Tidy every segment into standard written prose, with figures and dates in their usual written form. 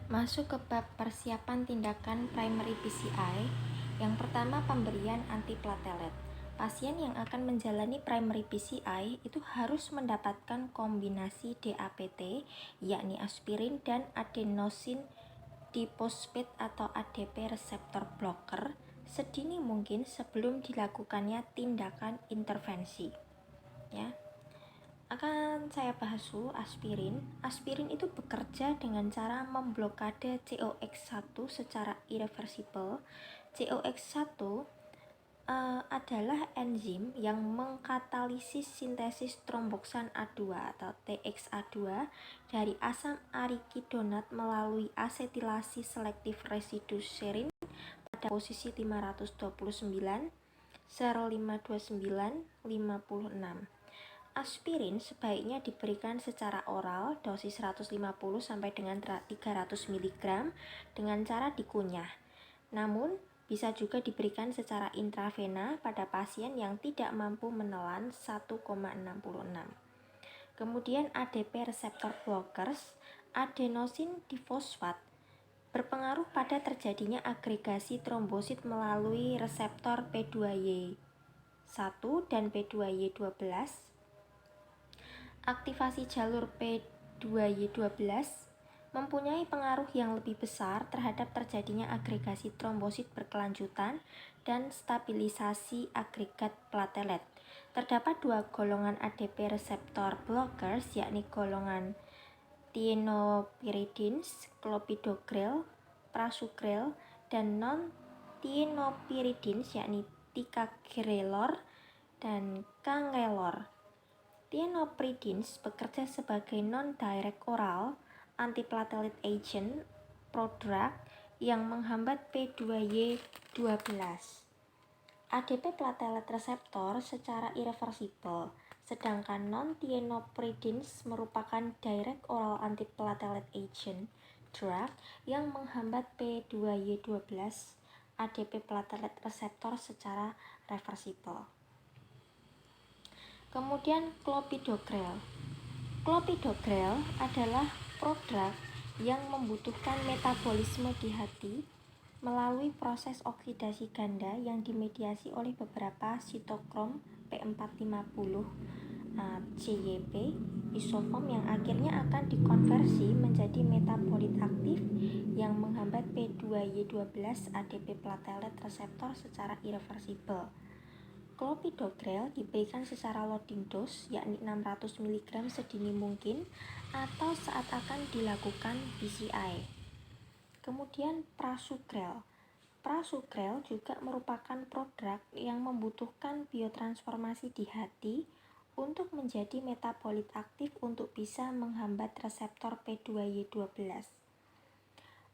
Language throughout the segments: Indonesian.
Masuk ke bab persiapan tindakan primary PCI. Yang pertama, pemberian antiplatelet. Pasien yang akan menjalani primary PCI itu harus mendapatkan kombinasi DAPT, yakni aspirin dan adenosine diphosphate atau ADP reseptor blocker sedini mungkin sebelum dilakukannya tindakan intervensi. Ya. Akan saya bahas dulu aspirin. Aspirin itu bekerja dengan cara memblokade COX-1 secara irreversible. COX-1 adalah enzim yang mengkatalisis sintesis tromboksan A2 atau TXA2 dari asam arikidonat melalui asetilasi selektif residu serin pada posisi 529, ser 529, 56. Aspirin sebaiknya diberikan secara oral dosis 150 sampai dengan 300 mg dengan cara dikunyah. Namun, bisa juga diberikan secara intravena pada pasien yang tidak mampu menelan 1,66. Kemudian ADP reseptor blockers, adenosine diphosphate berpengaruh pada terjadinya agregasi trombosit melalui reseptor P2Y1 dan P2Y12. Aktivasi jalur P2Y12 mempunyai pengaruh yang lebih besar terhadap terjadinya agregasi trombosit berkelanjutan dan stabilisasi agregat platelet. Terdapat dua golongan ADP reseptor blockers, yakni golongan thienopyridins, clopidogrel, prasugrel, dan non-thienopyridins, yakni ticagrelor dan cangrelor. Thienopyridins bekerja sebagai non-direct oral antiplatelet agent prodrug yang menghambat P2Y12. ADP platelet reseptor secara irreversible, sedangkan non-thienopyridins merupakan direct oral antiplatelet agent drug yang menghambat P2Y12 ADP platelet reseptor secara reversible. Kemudian clopidogrel. Clopidogrel adalah prodrug yang membutuhkan metabolisme di hati melalui proses oksidasi ganda yang dimediasi oleh beberapa sitokrom P450 CYP isoform yang akhirnya akan dikonversi menjadi metabolit aktif yang menghambat P2Y12 ADP platelet reseptor secara irreversible. Clopidogrel diberikan secara loading dose, yakni 600 mg sedini mungkin atau saat akan dilakukan PCI. Kemudian prasugrel. Prasugrel juga merupakan prodrug yang membutuhkan biotransformasi di hati untuk menjadi metabolit aktif untuk bisa menghambat reseptor P2Y12.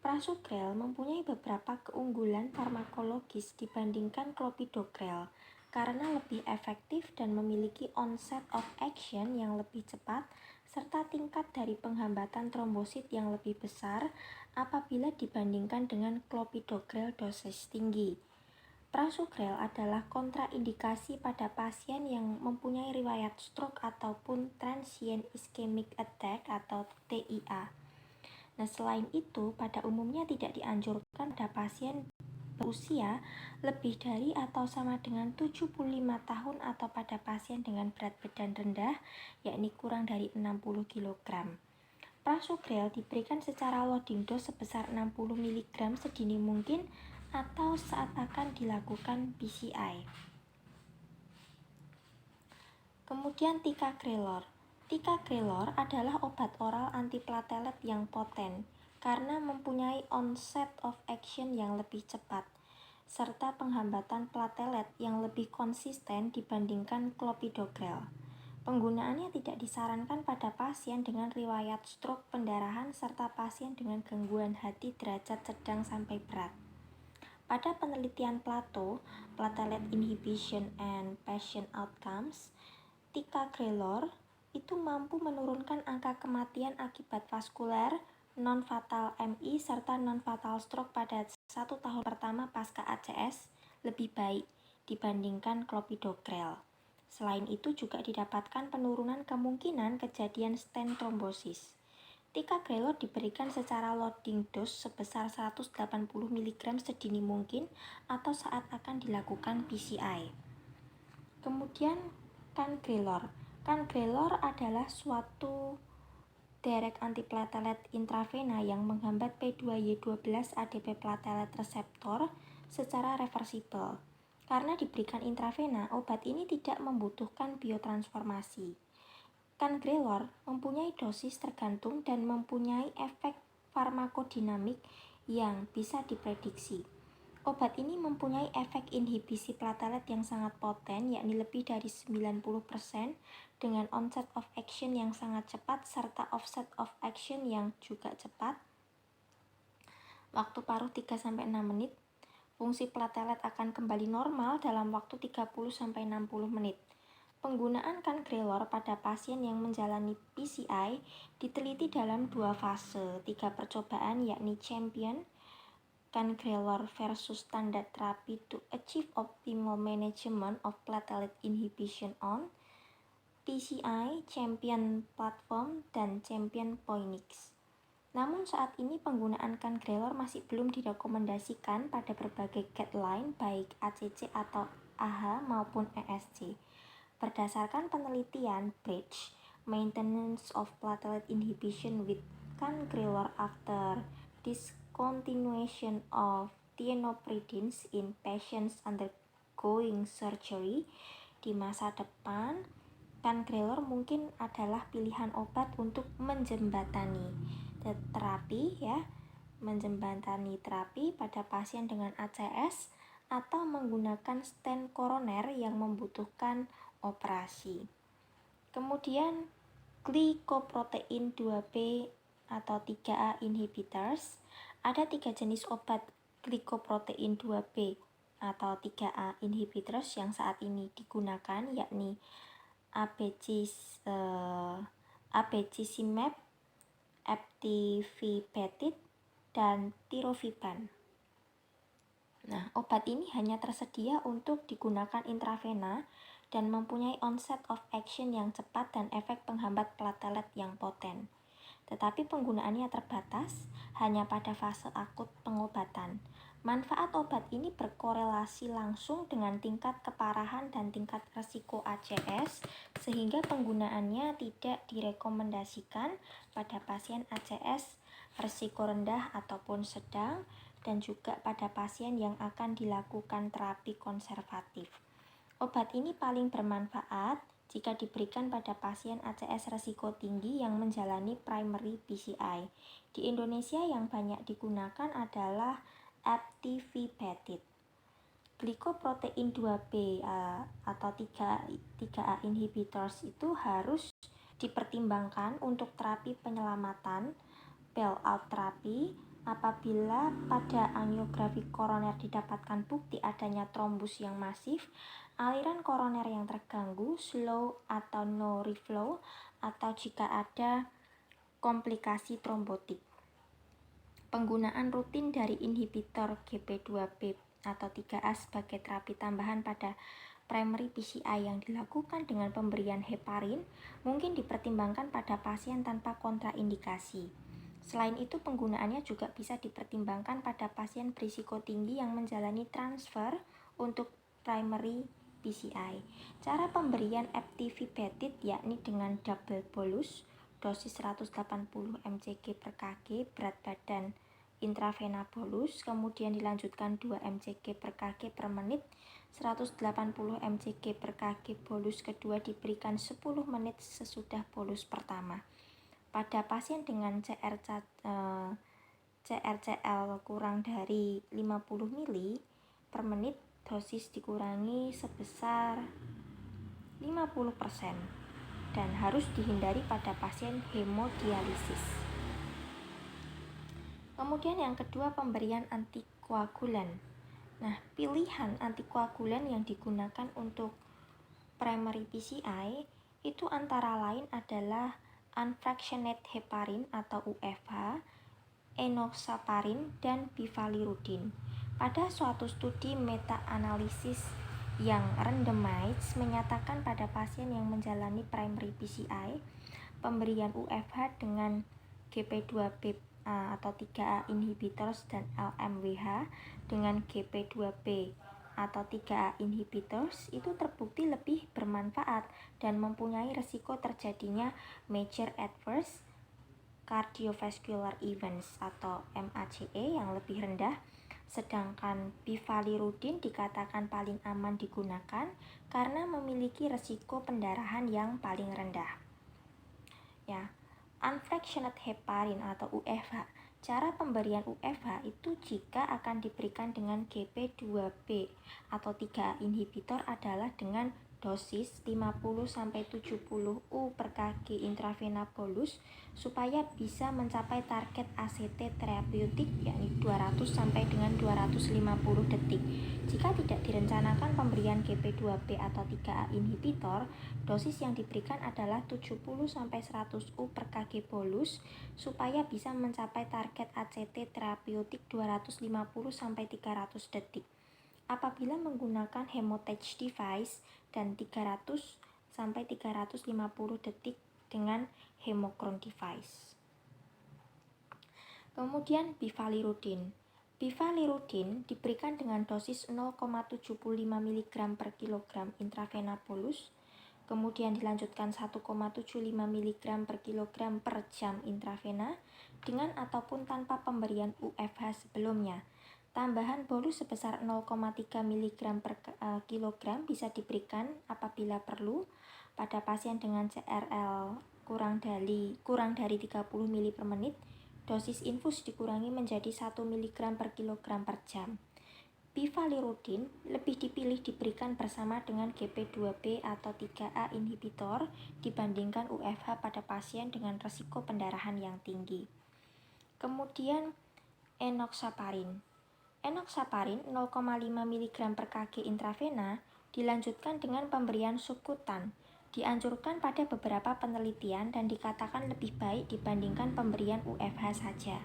Prasugrel mempunyai beberapa keunggulan farmakologis dibandingkan clopidogrel karena lebih efektif dan memiliki onset of action yang lebih cepat serta tingkat dari penghambatan trombosit yang lebih besar apabila dibandingkan dengan clopidogrel dosis tinggi. Prasugrel adalah kontraindikasi pada pasien yang mempunyai riwayat stroke ataupun transient ischemic attack atau TIA. Nah, selain itu, pada umumnya tidak dianjurkan pada pasien berusia lebih dari atau sama dengan 75 tahun atau pada pasien dengan berat badan rendah, yakni kurang dari 60 kg. Prasugrel diberikan secara loading dose sebesar 60 mg sedini mungkin atau saat akan dilakukan PCI. Kemudian ticagrelor. Ticagrelor adalah obat oral antiplatelet yang poten karena mempunyai onset of action yang lebih cepat serta penghambatan platelet yang lebih konsisten dibandingkan clopidogrel. Penggunaannya tidak disarankan pada pasien dengan riwayat stroke pendarahan serta pasien dengan gangguan hati derajat sedang sampai berat. Pada penelitian Plato, Platelet Inhibition and Patient Outcomes, ticagrelor itu mampu menurunkan angka kematian akibat vaskuler, non-fatal MI, serta non-fatal stroke pada 1 tahun pertama pasca ACS lebih baik dibandingkan clopidogrel. Selain itu juga didapatkan penurunan kemungkinan kejadian stent trombosis. Ticagrelor diberikan secara loading dose sebesar 180 mg sedini mungkin atau saat akan dilakukan PCI. Kemudian Cangrelor. Cangrelor adalah suatu direct antiplatelet intravena yang menghambat P2Y12 ADP platelet reseptor secara reversibel. Karena diberikan intravena, obat ini tidak membutuhkan biotransformasi. Cangrelor mempunyai dosis tergantung dan mempunyai efek farmakodinamik yang bisa diprediksi. Obat ini mempunyai efek inhibisi platelet yang sangat poten, yakni lebih dari 90% dengan onset of action yang sangat cepat serta offset of action yang juga cepat. Waktu paruh 3-6 menit. Fungsi platelet akan kembali normal dalam waktu 30-60 menit. Penggunaan Cangrelor pada pasien yang menjalani PCI diteliti dalam 2 fase, 3 percobaan yakni Champion, Cangrelor versus standard therapy to achieve optimal management of platelet inhibition on PCI, Champion Platform, dan Champion Phoenix. Namun saat ini penggunaan Cangrelor masih belum direkomendasikan pada berbagai guideline baik ACC atau AH maupun ESC. Berdasarkan penelitian Bridge, Maintenance of Platelet Inhibition with Cangrelor after discontinuation of thienopridines in patients undergoing surgery, di masa depan Cangrelor mungkin adalah pilihan obat untuk menjembatani terapi pada pasien dengan ACS atau menggunakan stent koroner yang membutuhkan operasi. Kemudian glycoprotein 2B atau 3A inhibitors. Ada 3 jenis obat glycoprotein 2B atau 3A inhibitors yang saat ini digunakan, yakni abecicimab, eptifibatide, dan tirofiban. Nah, obat ini hanya tersedia untuk digunakan intravena dan mempunyai onset of action yang cepat dan efek penghambat platelet yang poten. Tetapi penggunaannya terbatas hanya pada fase akut pengobatan. Manfaat obat ini berkorelasi langsung dengan tingkat keparahan dan tingkat risiko ACS, sehingga penggunaannya tidak direkomendasikan pada pasien ACS risiko rendah ataupun sedang, dan juga pada pasien yang akan dilakukan terapi konservatif. Obat ini paling bermanfaat jika diberikan pada pasien ACS risiko tinggi yang menjalani primary PCI. Di Indonesia yang banyak digunakan adalah eptifibatide. Glycoprotein 2B atau 3A inhibitors itu harus dipertimbangkan untuk terapi penyelamatan, bailout terapi, apabila pada angiografi koroner didapatkan bukti adanya trombus yang masif, aliran koroner yang terganggu, slow atau no reflow, atau jika ada komplikasi trombotik. Penggunaan rutin dari inhibitor GP2B atau 3A sebagai terapi tambahan pada primary PCI yang dilakukan dengan pemberian heparin mungkin dipertimbangkan pada pasien tanpa kontraindikasi. Selain itu, penggunaannya juga bisa dipertimbangkan pada pasien berisiko tinggi yang menjalani transfer untuk primary PCI. Cara pemberian eptifibatide yakni dengan double bolus, dosis 180 mcg per kg, berat badan intravena bolus, kemudian dilanjutkan 2 mcg per kg per menit, 180 mcg per kg bolus kedua diberikan 10 menit sesudah bolus pertama. Pada pasien dengan CRCL kurang dari 50 mili per menit, dosis dikurangi sebesar 50% dan harus dihindari pada pasien hemodialisis. Kemudian yang kedua, pemberian antikoagulan. Nah, pilihan antikoagulan yang digunakan untuk primary PCI itu antara lain adalah unfractionated heparin atau UFH, enoxaparin, dan bifalirudin. Pada suatu studi meta-analisis yang randomized menyatakan pada pasien yang menjalani primary PCI, pemberian UFH dengan GP2B atau 3A inhibitors dan LMWH dengan GP2B atau 3A inhibitors itu terbukti lebih bermanfaat dan mempunyai risiko terjadinya major adverse cardiovascular events atau MACE yang lebih rendah, sedangkan bivalirudin dikatakan paling aman digunakan karena memiliki risiko pendarahan yang paling rendah. Ya, unfractionated heparin atau UFH. Cara pemberian UFH itu jika akan diberikan dengan GP2B atau 3 inhibitor adalah dengan dosis 50-70 U per kg intravena bolus supaya bisa mencapai target ACT terapeutik yakni 200 sampai dengan 250 detik. Jika tidak direncanakan pemberian GP2B atau 3A inhibitor, dosis yang diberikan adalah 70-100 U per kg bolus supaya bisa mencapai target ACT terapeutik 250-300 detik. Apabila menggunakan hemotouch device dan 300-350 detik dengan hemochron device. Kemudian bivalirudin. Bivalirudin diberikan dengan dosis 0,75 mg per kilogram intravena bolus, kemudian dilanjutkan 1,75 mg per kilogram per jam intravena dengan ataupun tanpa pemberian UFH sebelumnya. Tambahan bolus sebesar 0,3 mg per kilogram bisa diberikan apabila perlu pada pasien dengan CRL kurang dari 30 ml per menit. Dosis infus dikurangi menjadi 1 mg per kilogram per jam. Bivalirudin lebih dipilih diberikan bersama dengan GP2B atau 3A inhibitor dibandingkan UFH pada pasien dengan risiko pendarahan yang tinggi. Kemudian enoxaparin. Enoxaparin 0,5 mg per kg intravena dilanjutkan dengan pemberian subkutan. Dianjurkan pada beberapa penelitian dan dikatakan lebih baik dibandingkan pemberian UFH saja.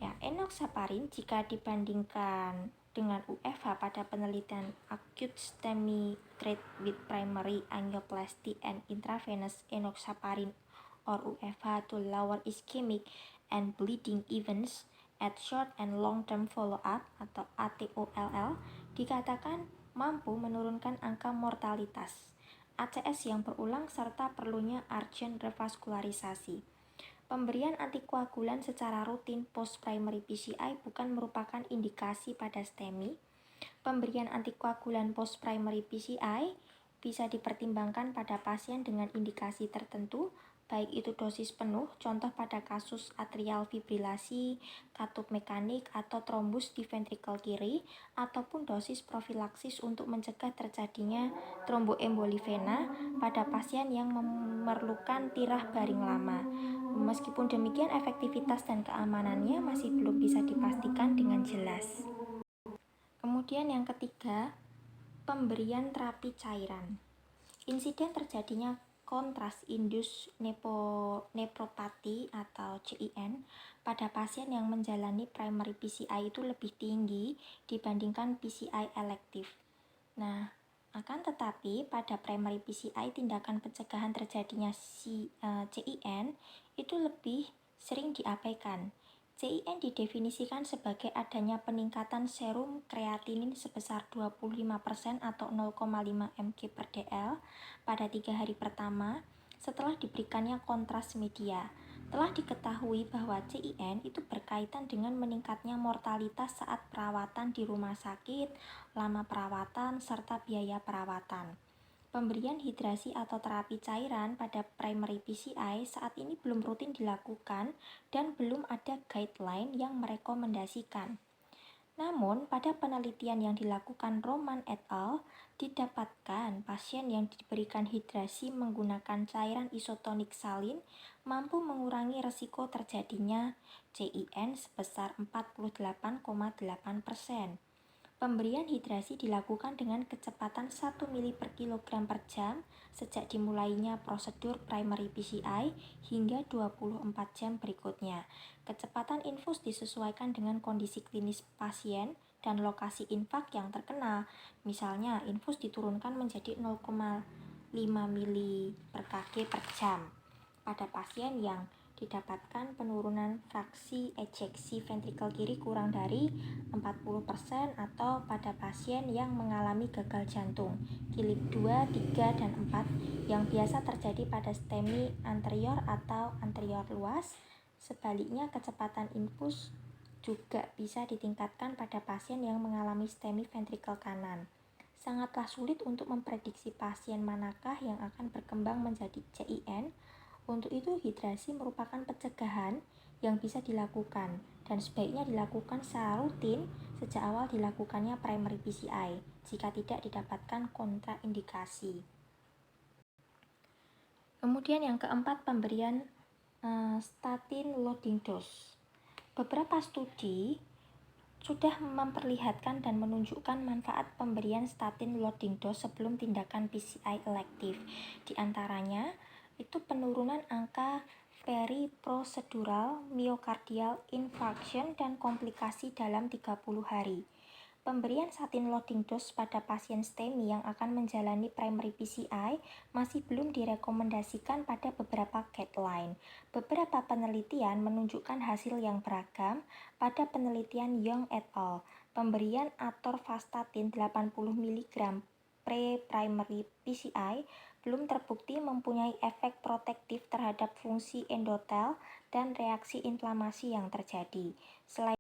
Ya, enoxaparin jika dibandingkan dengan UFH pada penelitian acute STEMI treat with primary angioplasty and intravenous enoxaparin or UFH to lower ischemic and bleeding events at short and long-term follow-up atau ATOLL dikatakan mampu menurunkan angka mortalitas, ACS yang berulang serta perlunya urgent revaskularisasi. Pemberian antikoagulan secara rutin post-primary PCI bukan merupakan indikasi pada STEMI. Pemberian antikoagulan post-primary PCI bisa dipertimbangkan pada pasien dengan indikasi tertentu, baik itu dosis penuh, contoh pada kasus atrial fibrilasi, katup mekanik, atau trombus di ventrikel kiri, ataupun dosis profilaksis untuk mencegah terjadinya tromboemboli vena pada pasien yang memerlukan tirah baring lama. Meskipun demikian, efektivitas dan keamanannya masih belum bisa dipastikan dengan jelas. Kemudian yang ketiga, pemberian terapi cairan. Insiden terjadinya kontras induced nephropathy atau CIN pada pasien yang menjalani primary PCI itu lebih tinggi dibandingkan PCI elektif. Nah, akan tetapi pada primary PCI tindakan pencegahan terjadinya CIN itu lebih sering diabaikan. CIN didefinisikan sebagai adanya peningkatan serum kreatinin sebesar 25% atau 0,5 mg per dl pada 3 hari pertama setelah diberikannya kontras media. Telah diketahui bahwa CIN itu berkaitan dengan meningkatnya mortalitas saat perawatan di rumah sakit, lama perawatan, serta biaya perawatan. Pemberian hidrasi atau terapi cairan pada primary PCI saat ini belum rutin dilakukan dan belum ada guideline yang merekomendasikan. Namun, pada penelitian yang dilakukan Roman et al., didapatkan pasien yang diberikan hidrasi menggunakan cairan isotonik salin mampu mengurangi risiko terjadinya CIN sebesar 48,8%. Pemberian hidrasi dilakukan dengan kecepatan 1 ml per kilogram per jam sejak dimulainya prosedur primary PCI hingga 24 jam berikutnya. Kecepatan infus disesuaikan dengan kondisi klinis pasien dan lokasi infak yang terkena. Misalnya, infus diturunkan menjadi 0,5 ml per kg per jam. pada pasien yang didapatkan penurunan fraksi ejeksi ventrikel kiri kurang dari 40% atau pada pasien yang mengalami gagal jantung kilip 2, 3, dan 4 yang biasa terjadi pada STEMI anterior atau anterior luas. Sebaliknya, kecepatan infus juga bisa ditingkatkan pada pasien yang mengalami STEMI ventrikel kanan. Sangatlah sulit untuk memprediksi pasien manakah yang akan berkembang menjadi CIN. Untuk itu, hidrasi merupakan pencegahan yang bisa dilakukan dan sebaiknya dilakukan secara rutin sejak awal dilakukannya primary PCI jika tidak didapatkan kontraindikasi. Kemudian yang keempat, pemberian statin loading dose. Beberapa studi sudah memperlihatkan dan menunjukkan manfaat pemberian statin loading dose sebelum tindakan PCI elektif. Di antaranya, itu penurunan angka periprosedural myocardial infarction dan komplikasi dalam 30 hari. Pemberian statin loading dose pada pasien STEMI yang akan menjalani primary PCI masih belum direkomendasikan pada beberapa guideline. Beberapa penelitian menunjukkan hasil yang beragam. Pada penelitian Young et al., pemberian atorvastatin 80 mg pre-primary PCI belum terbukti mempunyai efek protektif terhadap fungsi endotel dan reaksi inflamasi yang terjadi. Selain